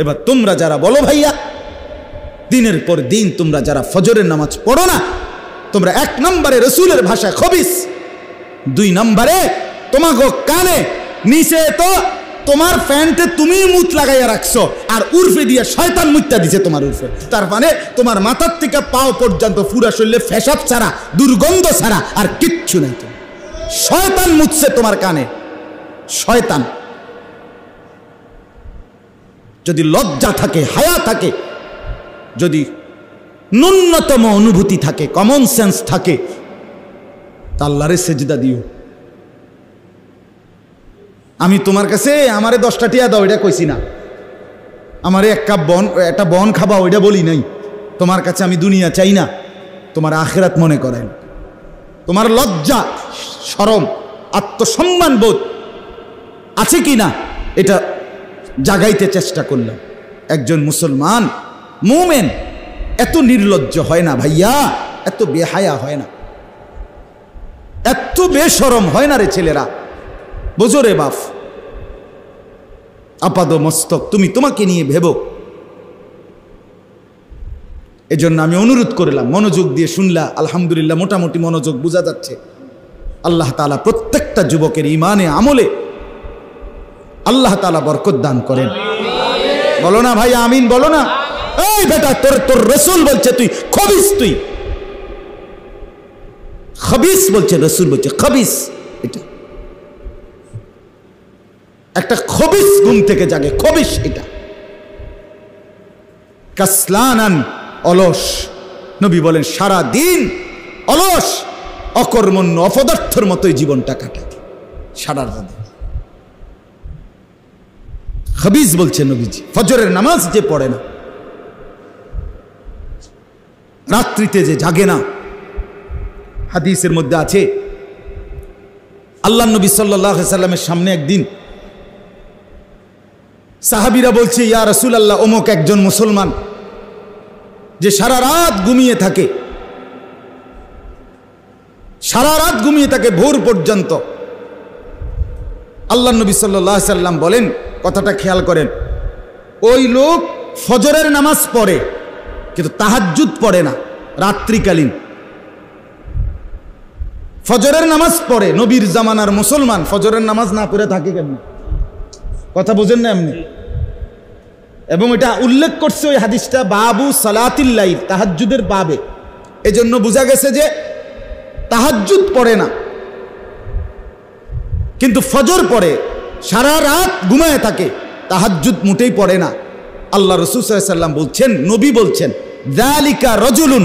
এবার তোমরা যারা বলো ভাইয়া দিনের পর দিন তোমরা যারা ফজরের নামাজ পড়ো না, তোমরা 1 নম্বরে রসুলের ভাষায় খবিস, 2 নম্বরে তোমাকে কানে নিচে তো তোমার প্যান্টে তুমি মুত লাগাইয়া রাখছো, আর উর্ফে দিয়ে শয়তান মুত্তা দিছে তোমার উর্ফে। তার মানে তোমার মাথার থেকে পাও পর্যন্ত পুরা শরীরে ফেসাব ছাড়া, দুর্গন্ধ ছাড়া আর কিচ্ছু নাই। শয়তান মুতছে তোমার কানে, শয়তান। যদি লজ্জা থাকে, হায়া থাকে, যদি ন্যূনতম অনুভূতি থাকে, কমন সেন্স থাকে, তা আল্লাহরে সেজদা দিও। আমি তোমার কাছে আমারে 10টা টিয়া দাও এটা কইছি না, আমারে 1 কাপ একটা বন খাবা ওইটা বলি নাই। তোমার কাছে আমি দুনিয়া চাই না, তোমার আখিরাত মনে করেন। তোমার লজ্জা, শরম, আত্মসম্মান বোধ আছে কি না এটা জাগাইতে চেষ্টা করলাম। একজন মুসলমান মুমিন এত নির্লজ্জ হয় না ভাইয়া, এত বেহায়া হয় না, এত বেশরম হয় না রে ছেলেরা। বোঝো রে বাপ, আপাদ মস্তক তুমি তোমাকে নিয়ে ভেবো। এজন্য আমি অনুরোধ করলাম, মনোযোগ দিয়ে শুনলা, আলহামদুলিল্লাহ মোটামুটি মনোযোগ বোঝা যাচ্ছে। আল্লাহ তাআলা প্রত্যেকটা যুবকের ইমানে আমলে আল্লাহ তাআলা বরকত দান করেন। বলো না ভাই আমিন, বলো না। এই বেটা তোর রাসূল বলছে তুই খবিস, তুই খবিস বলছে, রাসূল বলছে খবিস। এটা একটা খবিস গুণ থেকে জাগে, খবিস এটা। কাসলানান, অলস। নবী বলেন সারা দিন অলস, অকর্মণ্য, অপদার্থের মতোই জীবনটা কাটায় সারা রাত। খবিস বলছে নবীজি। ফজরের নামাজ যে পড়ে না, রাত্রিতে যে জাগে না, হাদিসের মধ্যে আছে আল্লাহ নবী সাল্লাল্লাহু আলাইহি সাল্লামের সামনে একদিন সাহাবীরা বলছে, ইয়া রাসূলুল্লাহ, অমুক একজন মুসলমান যে সারা রাত ঘুমিয়ে থাকে, সারা রাত ঘুমিয়ে থাকে ভোর পর্যন্ত। আল্লাহ নবী সাল্লাল্লাহু আলাইহি সাল্লাম বলেন, কথাটা খেয়াল করেন, ওই লোক ফজরের নামাজ পড়ে কিন্তু তাহাজ্জুদ পড়ে না রাত্রিকালীন। ফজরের নামাজ পড়ে, নবীর জামানার মুসলমান ফজরের নামাজ না পড়ে থাকে কেমন? কথা বোঝেন না এমনি। এবং এটা উল্লেখ করছে ওই হাদিসটা বাবু সালাতিল লাইল, তাহাজ্জুদের বাবে। এজন্য বোঝা গেছে যে তাহাজ্জুদ পড়ে না কিন্তু ফজর পড়ে, সারা রাত ঘুমায় থাকে, তাহাজ্জুদ মোটেই পড়ে না। আল্লাহ রাসূল সাল্লাল্লাহু আলাইহি সাল্লাম বলছেন, নবী বলছেন, যালিকা রাজুলুন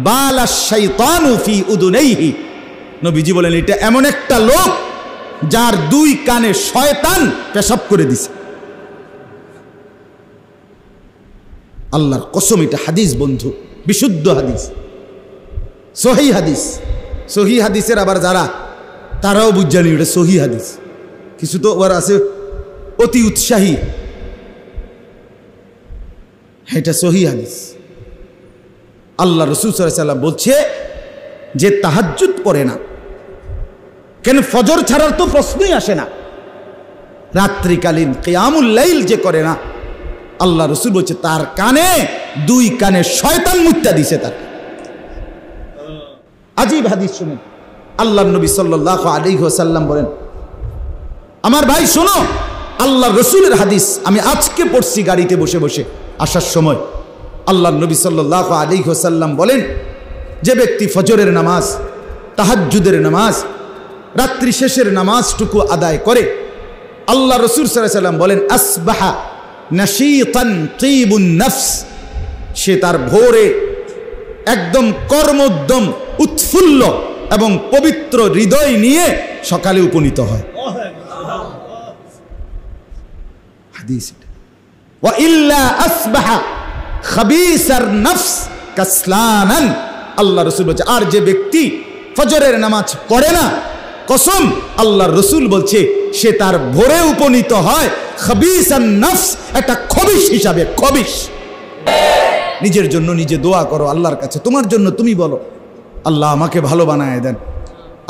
বালা শাইতানু ফি উদুনাইহি। নবীজি বলেন এটা এমন একটা লোক যার 2 কানে শয়তান পেশাব করে দিছে। আল্লাহর কসম, এটা হাদিস বন্ধু, বিশুদ্ধ হাদিস, সহিহ হাদিস। সহিহ হাদিসের আবার যারা, তারাও বুঝজানি এটা সহিহ হাদিস। কিছু তো আবার আছে অতি উৎসাহী, এটা সহিহ হাদিস। আল্লাহ রাসূল সাল্লাল্লাহু আলাইহি সাল্লাম বলছে যে তাহাজ্জুদ পড়ে না, কেন ফজর ছাড়ার তো প্রশ্নই আসে না, রাত্রিকালীন কিয়ামুল লাইল যে করে না, আল্লাহ রাসূল বলছে তার কানে 2 কানে শয়তান মুত্তা দিছে। তার আজীব হাদিস শুনুন। আল্লাহর নবী সাল্লাল্লাহু আলাইহি ওয়াসাল্লাম বলেন, আমার ভাই শোনো, আল্লাহর রাসূলের হাদিস আমি আজকে পড়ছি গাড়িতে বসে বসে আসার সময়। আল্লাহর নবী সাল্লাল্লাহু আলাইহি ওয়াসাল্লাম বলেন, যে ব্যক্তি ফজরের নামাজ, তাহাজ্জুদের নামাজ, রাত্রি শেষের নামাজটুকু আদায় করে, আল্লাহ রাসূল সাল্লাল্লাহু আলাইহি ওয়াসাল্লাম বলেন, আসবাহা নাশীতান তিবুন নফস, সে তার ভোরে একদম কর্মোদ্যম, উৎফুল্ল এবং পবিত্র হৃদয় নিয়ে সকালে উপনীত হয়। হাদিস। ওয়া ইল্লা আসবাহা খাবিসার নফস কাসলানান, আল্লাহ রাসূল বলছে, আর যে ব্যক্তি ফজরের নামাজ পড়ে না, কসম আল্লাহর রাসূল বলছে সে তার ভোরে উপনীত হয় খাবিসান নফস, একটা খবিশ হিসাবে। খবিশ। নিজের জন্য নিজে দোয়া করো আল্লাহর কাছে, তোমার জন্য তুমি বলো, আল্লাহ আমাকে ভালো বানায় দেন,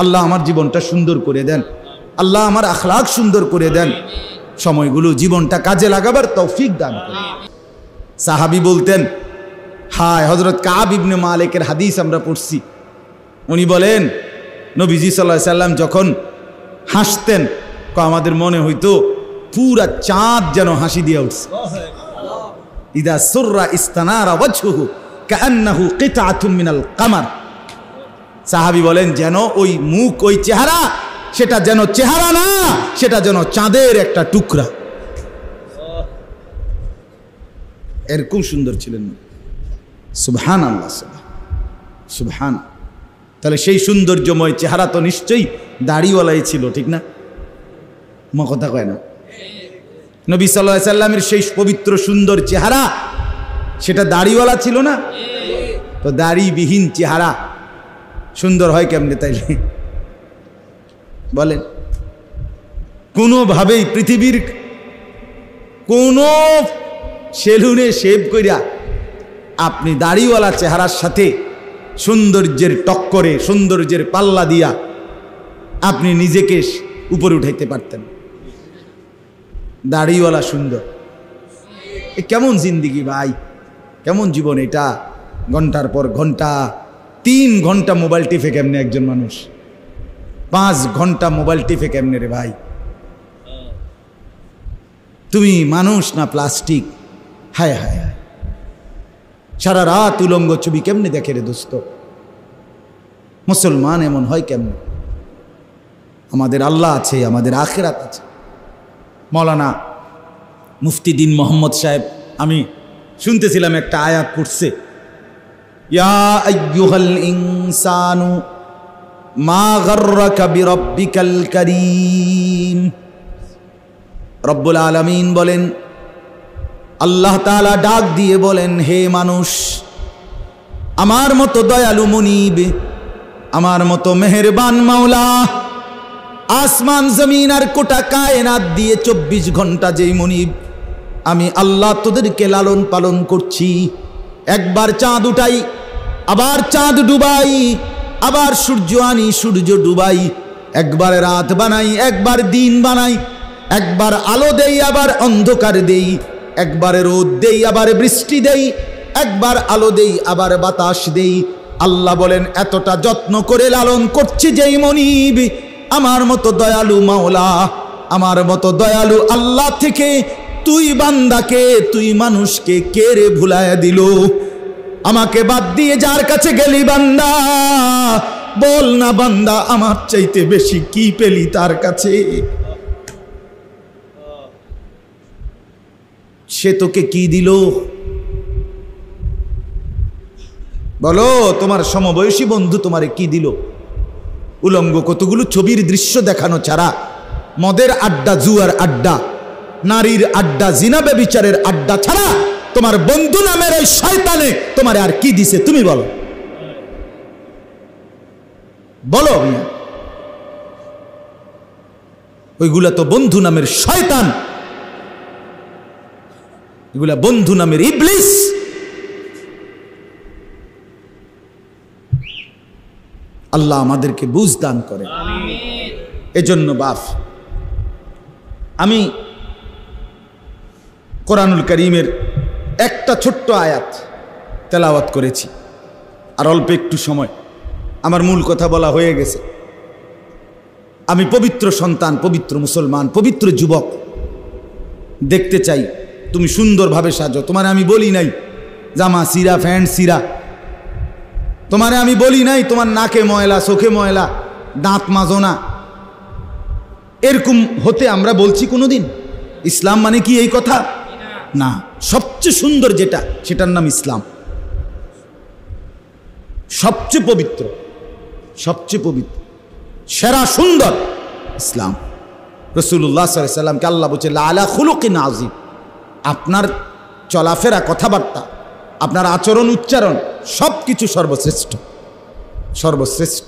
আল্লাহ আমার জীবনটা সুন্দর করে দেন, আল্লাহ আমার আখলাক সুন্দর করে দেন, সময়গুলো জীবনটা কাজে লাগাবার তৌফিক দান করে। সাহাবী বলতেন, হায় হযরত কাব ইবনে মালিকের হাদিস আমরা পড়ছি, উনি বলেন নবীজি সাল্লাল্লাহু আলাইহি সাল্লাম যখন হাসতেন আমাদের মনে হইতো পুরা চাঁদ যেন হাসি দিয়ে উঠছে। ইদা সুররা ইস্তানারা ওয়াজহুহু কাআন্নাহু কিতআতুম মিনাল কামার। সাহাবী বলেন যেন ওই মুখ, ওই চেহারা, সেটা যেন চেহারা না, সেটা যেন চাঁদের একটা টুকরা। এরকম সুন্দর ছিলেন। সুবহানাল্লাহ, সুবহান। তাহলে সেই সৌন্দর্যময় চেহারা তো নিশ্চয়ই দাড়িওয়ালাই ছিল, ঠিক না? কথা কয় না? নবী সাল্লাল্লাহু আলাইহি সাল্লামের সেই পবিত্র সুন্দর চেহারা, সেটা দাড়িওয়ালা ছিল না? তো দাড়িবিহীন চেহারা সুন্দর হয় কেমনে তাইলে বলেন? কোনোভাবেই পৃথিবীর কোনো সেলুনে শেভ কইরা আপনি দাড়িওয়ালা চেহারার সাথে সৌন্দর্যের টক্করে, সৌন্দর্যের পাল্লা দিয়া আপনি নিজেকে উপরে উঠাইতে পারতেন। দাড়িওয়ালা সুন্দর, এ কেমন জিন্দিগি ভাই, কেমন জীবন এটা? ঘন্টার পর ঘন্টা, 3 ঘন্টা মোবাইল টিপে কেমনে একজন মানুষ? 5 ঘন্টা মোবাইল টিপে কেমনে রে ভাই? তুমি মানুষ না প্লাস্টিক? হায় হায় হায়, সারা রাত উলঙ্গ ছবি কেমনে দেখে রে দোস্ত? মুসলমান এমন হয় কেমনে? আমাদের আল্লাহ আছে, আমাদের আখিরাত আছে। মৌলানা মুফতি দ্বীন মোহাম্মদ সাহেব, আমি শুনতেছিলাম একটা আয়াত পড়ছে, ইয়া আইয়ুহাল ইনসানু মা গাররাকা বিরাব্বিকাল কারীম। রব্বুল আলামিন বলেন, আল্লাহ তাআলা ডাক দিয়ে বলেন, হে মানুষ, আমার মতো দয়ালু মুনিব, আমার মতো মেহেরবান মাওলা, আসমান জমিন আর কোটা কায়নাত দিয়ে 24 ঘন্টা যেই মুনিব, আমি আল্লাহ তোদেরকে লালন পালন করছি। একবার চাঁদ উঠাই, আবার চাঁদ ডুবাই, আবার সূর্য আনি, সূর্য ডুবাই, একবার রাত বানাই, একবার দিন বানাই, একবার আলো দেই, আবার অন্ধকার দেই, একবার রোদ দেই, আবার বৃষ্টি দেই, একবার আলো দেই, আবার বাতাস দেই। আল্লাহ বলেন, এতটা যত্ন করে লালন করছি যেই মনিব, আমার মতো দয়ালু মাওলা, আমার মতো দয়ালু আল্লাহ থেকে তুই বান্দাকে, তুই মানুষকে কে রে ভুলায়া দিল? আমাকে বাদ দিয়ে যার কাছে গেলি বান্দা, বল না বান্দা, আমার চাইতে বেশি কি পেলি তার কাছে? সে তোকে কি দিল? বলো, তোমার সমবয়সী বন্ধু তোমারে কি দিল? উলঙ্গ কতগুলো ছবির দৃশ্য দেখানো ছাড়া, মদের আড্ডা, জুয়ার আড্ডা, নারীর আড্ডা, জিনা ব্যভিচারের আড্ডা ছাড়া তোমার বন্ধু নামের ওই শয়তানে তোমারে আর কি দিছে? তুমি বলো, বলো। ওইগুলা তো বন্ধু নামের শয়তান, এগুলা বন্ধু নামের ইবলিস। আল্লাহ আমাদেরকে বুঝ দান করে। এজন্য বাপ, আমি কোরআনুল কারীমের একটা ছোট্ট আয়াত তেলাওয়াত করেছি, আর অল্প একটু সময়, আমার মূল কথা বলা হয়ে গেছে। আমি পবিত্র সন্তান, পবিত্র মুসলমান, পবিত্র যুবক দেখতে চাই তুমি সুন্দরভাবে সাজো। তোমার আমি বলি নাই জামা সিরা, প্যান্ট সিরা। তোমারে আমি বলি নাই তোমার নাকে ময়লা, চোখে ময়লা, দাঁত মাজো না। এরকম হতে আমরা বলছি কোনোদিন? ইসলাম মানে কি এই কথা? না। সবচেয়ে সুন্দর যেটা, সেটার নাম ইসলাম। সবচেয়ে পবিত্র, সবচেয়ে পবিত্র, সেরা সুন্দর ইসলাম। রাসূলুল্লাহ সাল্লাল্লাহু আলাইহি ওয়াসাল্লামকে আল্লাহ বলছে আলা খুলুকিন আযীম। আপনার চলাফেরা, কথাবার্তা, আপনার আচরণ, উচ্চারণ সব কিছু সর্বশ্রেষ্ঠ, সর্বশ্রেষ্ঠ।